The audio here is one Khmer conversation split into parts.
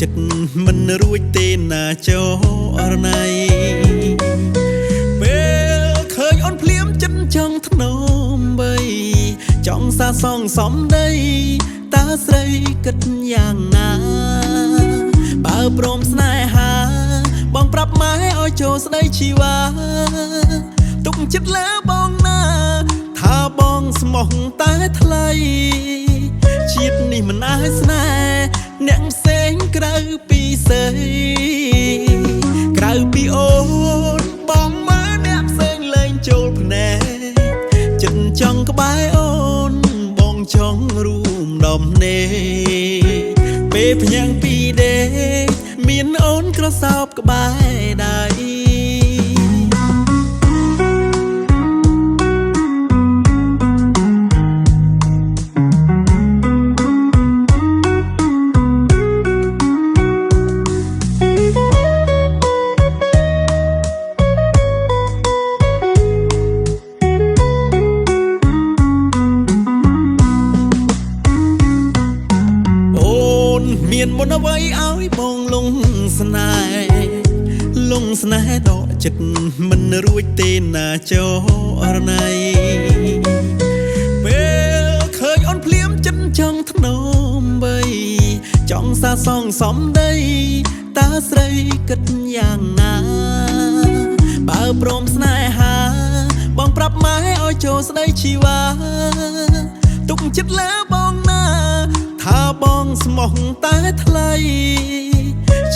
ចិត្តមិនរួចទេណាចោរណៃពេលឃើញអូនភ្លាមចិត្តចង់ធ្នមបីចង់សាសងសំដីតើស្រីគិតយ៉ាងណាបើព្រមស្នេហាបងប្រាប់ម៉ែឲ្យចូលស្ដីជីវ៉ាទុកចិត្តលើបងណាថាបងស្មោះតែថ្លៃជាតិនេះមិនអាចស្នេហ៍អ្នកផ្សេងក្រៅពីស្រីក្រៅពីអូនបងមើលអ្នកផ្សេងលែងចូលភ្នែកចិត្តចង់ក្បែរអូនបងចង់រួមដំណេកពេលភ្ញាំងពីដេកមានអូនក្រសោបក្បែរដៃមានមុនអ្វីឲ្យបងលងស្នេហ៍ដកចិត្តមិនរួចទេណាចោរណៃពេលឃើញអូនភ្លាមចិត្តចង់ធ្នមបីចង់សាសងសំដីតើស្រីគិតយ៉ាងណាបើព្រមស្នេហាបងប្រាប់ម៉ែឲ្យចូលស្ដីជីវ៉ាទុកចិត្តលើបងណាថាបងស្មោះតែថ្លៃ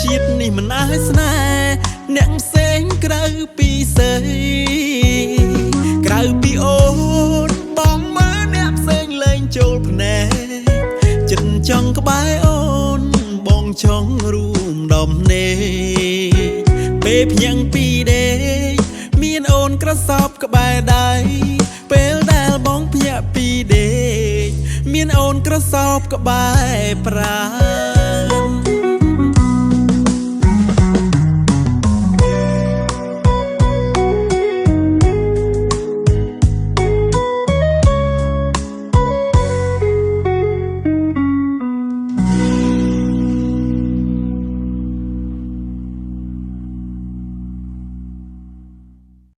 ជាតិនេះមិនអាចស្នេហ៍អ្នកផ្សេងក្រៅពីស្រីក្រៅពីអូនបងមើលអ្នកផ្សេងលែងចូលភ្នែកចិត្តចង់ក្បែរអូនបងចង់រួមដំណេកពេលភ្ញាំងពីដេកមានអូនក្រសោបក្បែរដៃពេលដែលបងភ្ញាក់ពីដេកមានអូនក្រសោបក្បែរប្រាណ